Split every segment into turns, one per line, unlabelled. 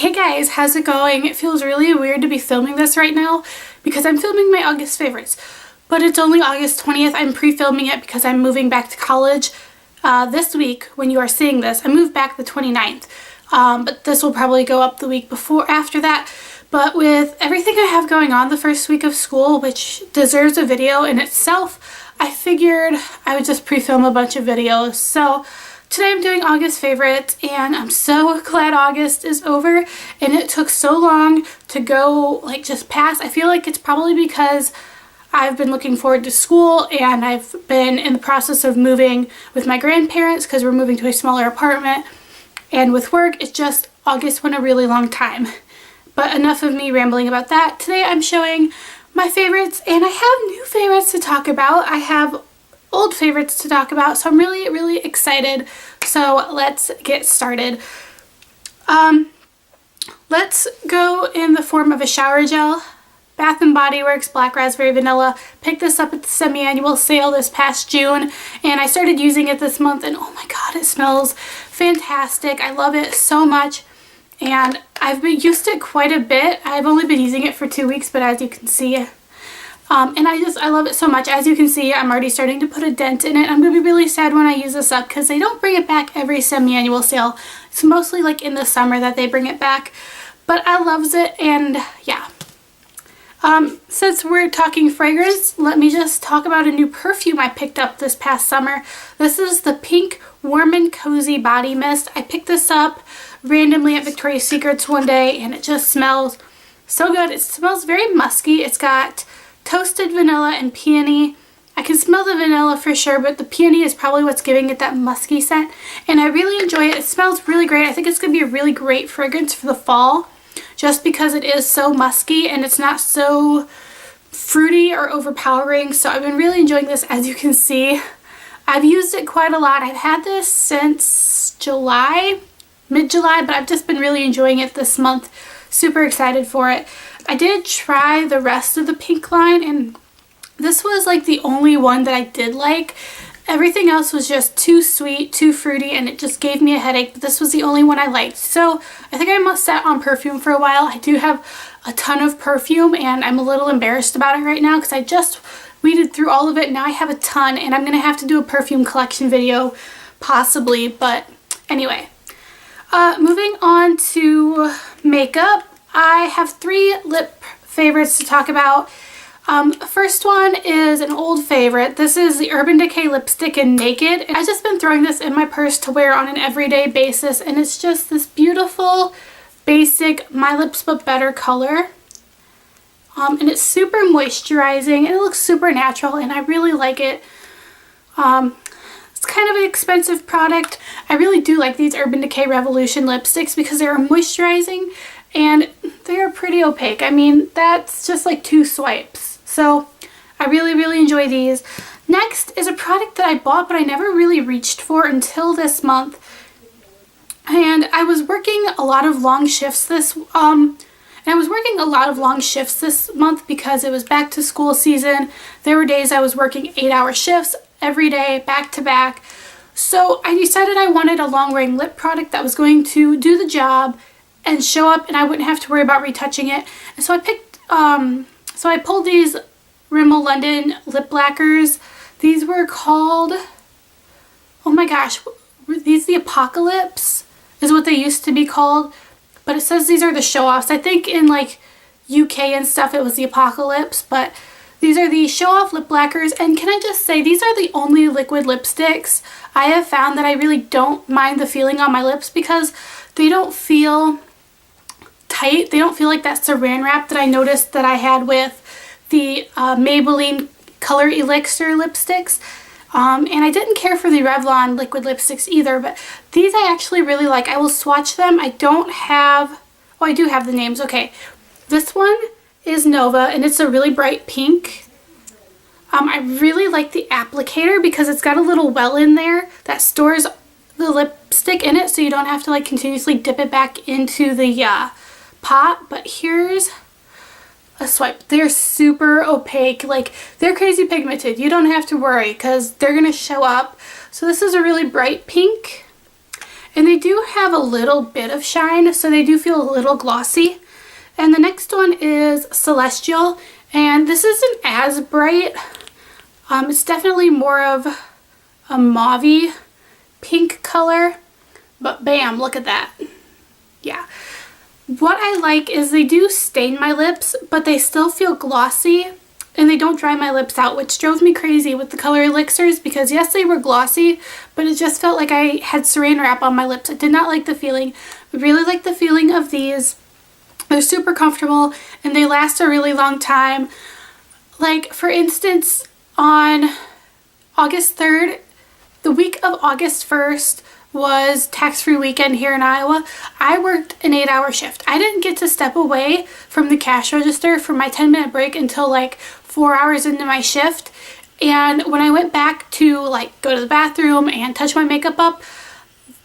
Hey guys, how's it going? It feels really weird to be filming this right now because I'm filming my August favorites, but it's only August 20th. I'm pre-filming it because I'm moving back to college this week when you are seeing this. I moved back the 29th, but this will probably go up the week before after that. But with everything I have going on the first week of school, which deserves a video in itself, I figured I would just pre-film a bunch of videos. So today I'm doing August favorites, and I'm so glad August is over and it took so long to go just past. I feel like it's probably because I've been looking forward to school and I've been in the process of moving with my grandparents because we're moving to a smaller apartment, and with work it's just August went a really long time. But enough of me rambling about that. Today I'm showing my favorites, and I have new favorites to talk about. I have old favorites to talk about, so I'm really excited. So let's get started. Let's go in the form of a shower gel. Bath & Body Works Black Raspberry Vanilla. Picked this up at the semi-annual sale this past June, and I started using it this month, and oh my god, it smells fantastic. I love it so much, and I've used it quite a bit. I've only been using it for 2 weeks, but as you can see, and I love it so much. As you can see, I'm already starting to put a dent in it. I'm going to be really sad when I use this up because they don't bring it back every semi-annual sale. It's mostly in the summer that they bring it back, but I loves it, and yeah. Since we're talking fragrance, let me just talk about a new perfume I picked up this past summer. This is the Pink Warm and Cozy Body Mist. I picked this up randomly at Victoria's Secrets one day, and it just smells so good. It smells very musky. It's got toasted vanilla and peony. I can smell the vanilla for sure, but the peony is probably what's giving it that musky scent, and I really enjoy it. It smells really great. I think it's going to be a really great fragrance for the fall, just because it is so musky and it's not so fruity or overpowering. So I've been really enjoying this. As you can see, I've used it quite a lot. I've had this since July, mid-July, but I've just been really enjoying it this month. Super excited for it. I did try the rest of the Pink line, and this was the only one that I did like. Everything else was just too sweet, too fruity, and it just gave me a headache, but this was the only one I liked. So I think I must set on perfume for a while. I do have a ton of perfume, and I'm a little embarrassed about it right now because I just weeded through all of it. Now I have a ton, and I'm going to have to do a perfume collection video possibly, but anyway. Moving on to makeup, I have 3 lip favorites to talk about. First one is an old favorite. This is the Urban Decay lipstick in Naked. I've just been throwing this in my purse to wear on an everyday basis, and it's just this beautiful, basic My Lips But Better color. And it's super moisturizing, and it looks super natural, and I really like it. It's kind of an expensive product. I really do like these Urban Decay Revolution lipsticks because they are moisturizing and they are pretty opaque. I mean, that's just 2 swipes. So I really enjoy these. Next is a product that I bought but I never really reached for until this month. And I was working a lot of long shifts this month because it was back to school season. There were days I was working 8-hour shifts every day, back to back. So I decided I wanted a long wearing lip product that was going to do the job and show up, and I wouldn't have to worry about retouching it. And so I pulled these Rimmel London lip lacquers. These were called, oh my gosh, were these the Apocalypse is what they used to be called, but it says these are the show-offs. I think in UK and stuff it was the Apocalypse, but these are the show-off lip lacquers, and can I just say, these are the only liquid lipsticks I have found that I really don't mind the feeling on my lips because they don't feel tight. They don't feel like that saran wrap that I noticed that I had with the Maybelline Color Elixir lipsticks. And I didn't care for the Revlon liquid lipsticks either, but these I actually really like. I will swatch them. I don't have, oh, I do have the names. Okay, this one is Nova, and it's a really bright pink. I really like the applicator because it's got a little well in there that stores the lipstick in it, so you don't have to continuously dip it back into the pot. But here's a swipe. They're super opaque, they're crazy pigmented. You don't have to worry because they're gonna show up. So this is a really bright pink, and they do have a little bit of shine, so they do feel a little glossy. And the next one is Celestial, and this isn't as bright. It's definitely more of a mauve-y pink color, but bam, look at that. Yeah. What I like is they do stain my lips, but they still feel glossy, and they don't dry my lips out, which drove me crazy with the color elixirs, because yes, they were glossy, but it just felt like I had saran wrap on my lips. I did not like the feeling. I really like the feeling of these. They're super comfortable, and they last a really long time. Like, for instance, on August 3rd, the week of August 1st was tax-free weekend here in Iowa. I worked an 8-hour shift. I didn't get to step away from the cash register for my 10-minute break until like 4 hours into my shift. And when I went back to like go to the bathroom and touch my makeup up,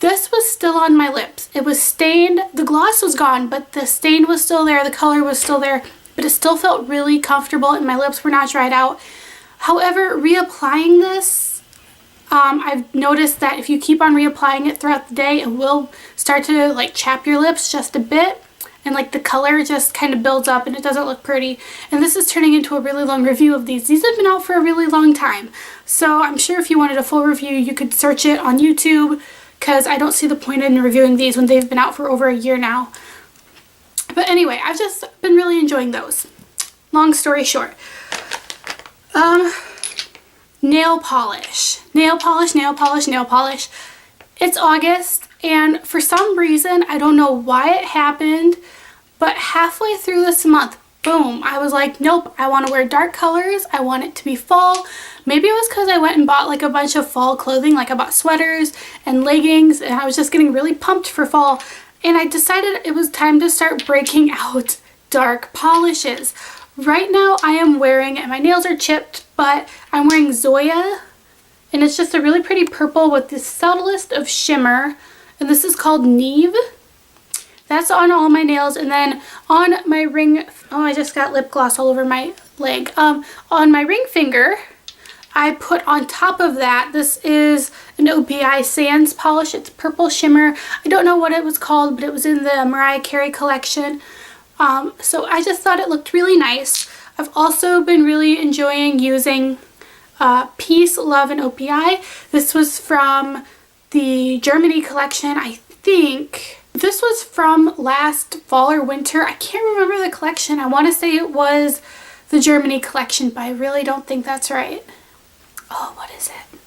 this was still on my lips. It was stained. The gloss was gone, but the stain was still there. The color was still there, but it still felt really comfortable and my lips were not dried out. However, reapplying this, I've noticed that if you keep on reapplying it throughout the day, it will start to like chap your lips just a bit, and like the color just kind of builds up and it doesn't look pretty. And this is turning into a really long review of these. These have been out for a really long time, so I'm sure if you wanted a full review, you could search it on YouTube, because I don't see the point in reviewing these when they've been out for over a year now. But anyway, I've just been really enjoying those. Long story short. Nail polish. Nail polish, nail polish, nail polish. It's August, and for some reason, I don't know why it happened, but halfway through this month, boom, I was like, nope, I want to wear dark colors. I want it to be fall. Maybe it was because I went and bought like a bunch of fall clothing, like I bought sweaters and leggings, and I was just getting really pumped for fall. And I decided it was time to start breaking out dark polishes. Right now I am wearing, and my nails are chipped, but I'm wearing Zoya, and it's just a really pretty purple with the subtlest of shimmer, and this is called Neve. That's on all my nails. And then on my ring, oh, I just got lip gloss all over my leg. On my ring finger, I put on top of that, this is an OPI Sands polish. It's purple shimmer. I don't know what it was called, but it was in the Mariah Carey collection. So I just thought it looked really nice. I've also been really enjoying using Peace, Love, and OPI. This was from the Germany collection, I think. This was from last fall or winter. I can't remember the collection. I want to say it was the Germany collection, but I really don't think that's right. Oh, what is it?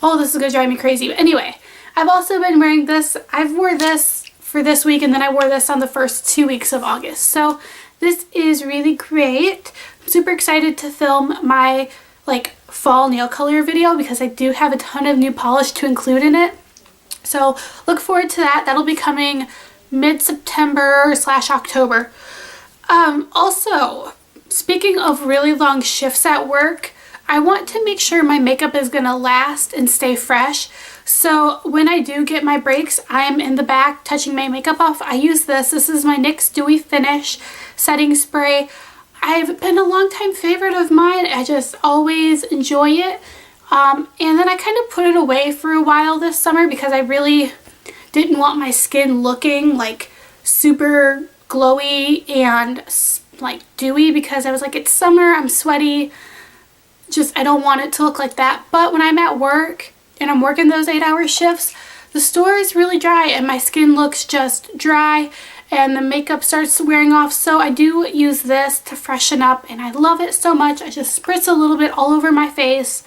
Oh, this is going to drive me crazy. But anyway, I've also been wearing this. I've wore this for this week, and then I wore this on the first 2 weeks of August. So this is really great. I'm super excited to film my like fall nail color video, because I do have a ton of new polish to include in it. So look forward to that. That'll be coming mid-September / October. Also, speaking of really long shifts at work, I want to make sure my makeup is going to last and stay fresh. So when I do get my breaks, I am in the back touching my makeup off. I use this. This is my NYX Dewy Finish setting spray. I've been a long-time favorite of mine. I just always enjoy it. And then I kind of put it away for a while this summer, because I really didn't want my skin looking like super glowy and like dewy, because I was like, it's summer, I'm sweaty. Just, I don't want it to look like that. But when I'm at work and I'm working those 8-hour shifts, the store is really dry and my skin looks just dry and the makeup starts wearing off. So I do use this to freshen up, and I love it so much. I just spritz a little bit all over my face,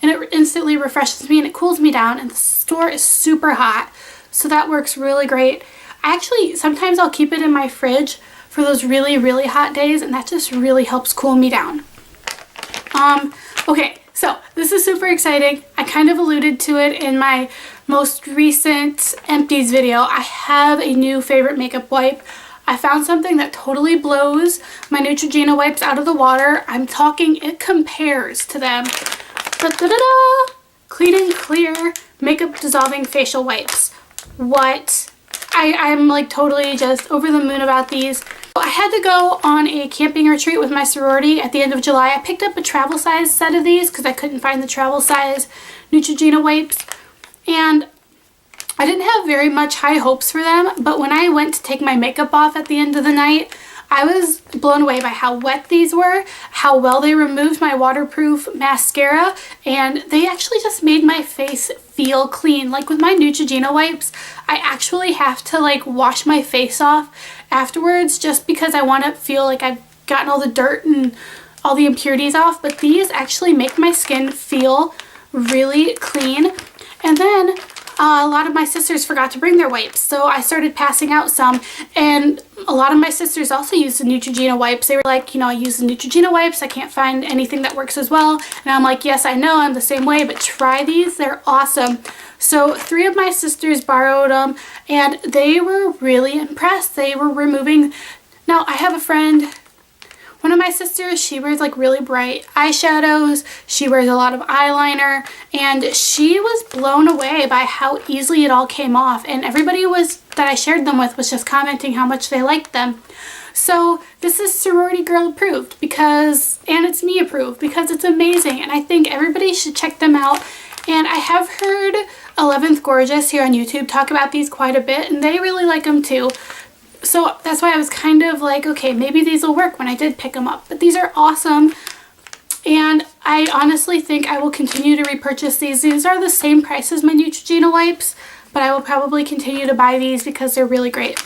and it instantly refreshes me and it cools me down, and the store is super hot, so that works really great. Actually, sometimes I'll keep it in my fridge for those really, really hot days, and that just really helps cool me down. Okay, so this is super exciting. I kind of alluded to it in my most recent empties video. I have a new favorite makeup wipe. I found something that totally blows my Neutrogena wipes out of the water. I'm talking, it compares to them. Da-da-da-da! Clean and Clear Makeup Dissolving Facial Wipes. What? I'm like totally just over the moon about these. I had to go on a camping retreat with my sorority at the end of July. I picked up a travel size set of these because I couldn't find the travel size Neutrogena wipes. And I didn't have very much high hopes for them, but when I went to take my makeup off at the end of the night, I was blown away by how wet these were, how well they removed my waterproof mascara, and they actually just made my face feel clean. Like with my Neutrogena wipes, I actually have to like wash my face off afterwards just because I want to feel like I've gotten all the dirt and all the impurities off, but these actually make my skin feel really clean. And then a lot of my sisters forgot to bring their wipes, so I started passing out some, and a lot of my sisters also use the Neutrogena wipes. They were like, you know, I use the Neutrogena wipes, I can't find anything that works as well. And I'm like, yes, I know, I'm the same way, but try these, they're awesome. So 3 of my sisters borrowed them, and they were really impressed. They were removing, now I have a friend, one of my sisters, she wears like really bright eyeshadows, she wears a lot of eyeliner, and she was blown away by how easily it all came off, and everybody that I shared them with was just commenting how much they liked them. So this is sorority girl approved, and it's me approved, because it's amazing, and I think everybody should check them out. And I have heard 11th Gorgeous here on YouTube talk about these quite a bit, and they really like them too. So that's why I was kind of like, okay, maybe these will work when I did pick them up. But these are awesome, and I honestly think I will continue to repurchase these. These are the same price as my Neutrogena wipes, but I will probably continue to buy these because they're really great.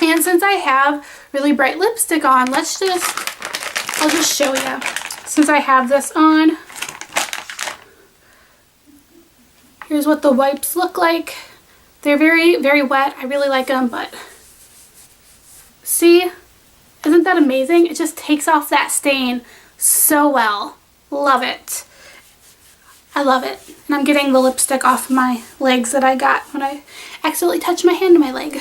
And since I have really bright lipstick on, I'll just show you. Since I have this on, here's what the wipes look like. They're very, very wet. I really like them, but see, isn't that amazing? It just takes off that stain so well. Love it. I love it. And I'm getting the lipstick off my legs that I got when I accidentally touched my hand to my leg.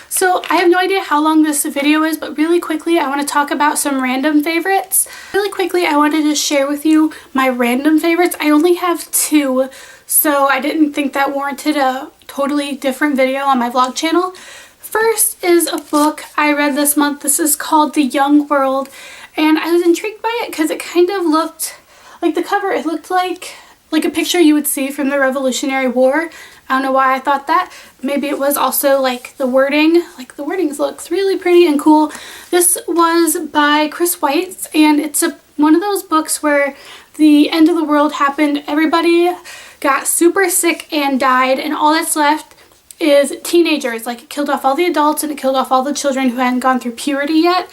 So I have no idea how long this video is, but really quickly I want to talk about some random favorites. Really quickly I wanted to share with you my random favorites. I only have 2, so I didn't think that warranted a totally different video on my vlog channel. First is a book I read this month. This is called The Young World, and I was intrigued by it because it kind of looked like the cover. It looked like a picture you would see from the Revolutionary War. I don't know why I thought that. Maybe it was also like the wording. Like the wording looks really pretty and cool. This was by Chris White, and it's one of those books where the end of the world happened. Everybody got super sick and died, and all that's left is teenagers. Like, it killed off all the adults and it killed off all the children who hadn't gone through puberty yet.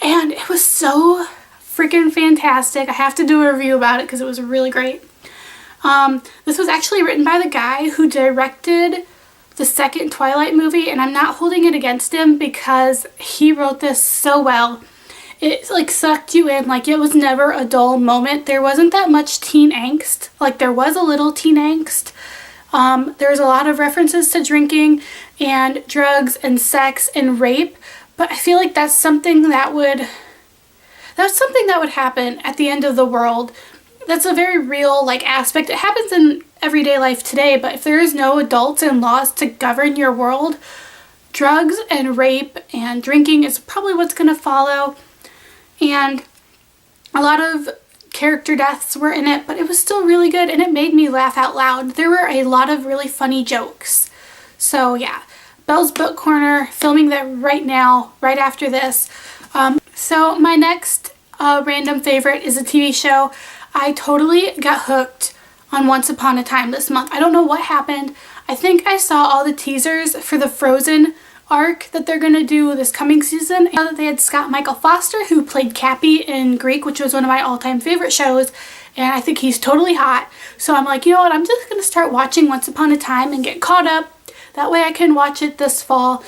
And it was so freaking fantastic. I have to do a review about it because it was really great. This was actually written by the guy who directed the second Twilight movie, and I'm not holding it against him because he wrote this so well. It like sucked you in. Like, it was never a dull moment. There wasn't that much teen angst. Like, there was a little teen angst. There's a lot of references to drinking and drugs and sex and rape, but I feel like that's something that would happen at the end of the world. That's a very real like aspect. It happens in everyday life today, but if there is no adults and laws to govern your world, drugs and rape and drinking is probably what's going to follow. And a lot of character deaths were in it, but it was still really good, and it made me laugh out loud. There were a lot of really funny jokes. So yeah, Belle's Book Corner, filming that right now, right after this. So my next random favorite is a TV show. I totally got hooked on Once Upon a Time this month. I don't know what happened. I think I saw all the teasers for the Frozen arc that they're gonna do this coming season. I know that they had Scott Michael Foster, who played Cappy in Greek, which was one of my all-time favorite shows, and I think he's totally hot. So I'm like, you know what, I'm just gonna start watching Once Upon a Time and get caught up. That way I can watch it this fall.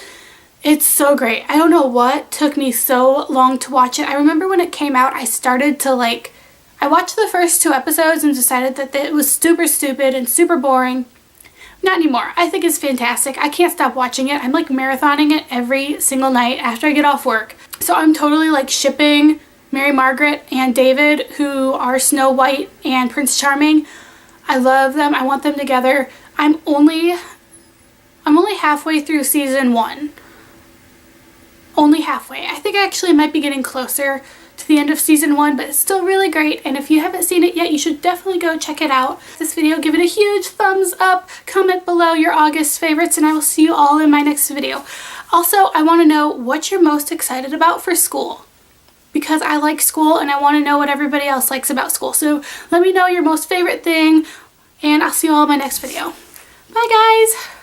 It's so great. I don't know what took me so long to watch it. I remember when it came out, I watched the first 2 episodes and decided that it was super stupid and super boring. Not anymore. I think it's fantastic. I can't stop watching it. I'm like marathoning it every single night after I get off work. So I'm totally like shipping Mary Margaret and David, who are Snow White and Prince Charming. I love them. I want them together. I'm only halfway through season 1. Only halfway. I think I actually might be getting closer to the end of season 1, but it's still really great, and if you haven't seen it yet, you should definitely go check it out. This video, give it a huge thumbs up, comment below your August favorites, and I will see you all in my next video. Also, I want to know what you're most excited about for school, because I like school and I want to know what everybody else likes about school. So let me know your most favorite thing, and I'll see you all in my next video. Bye guys!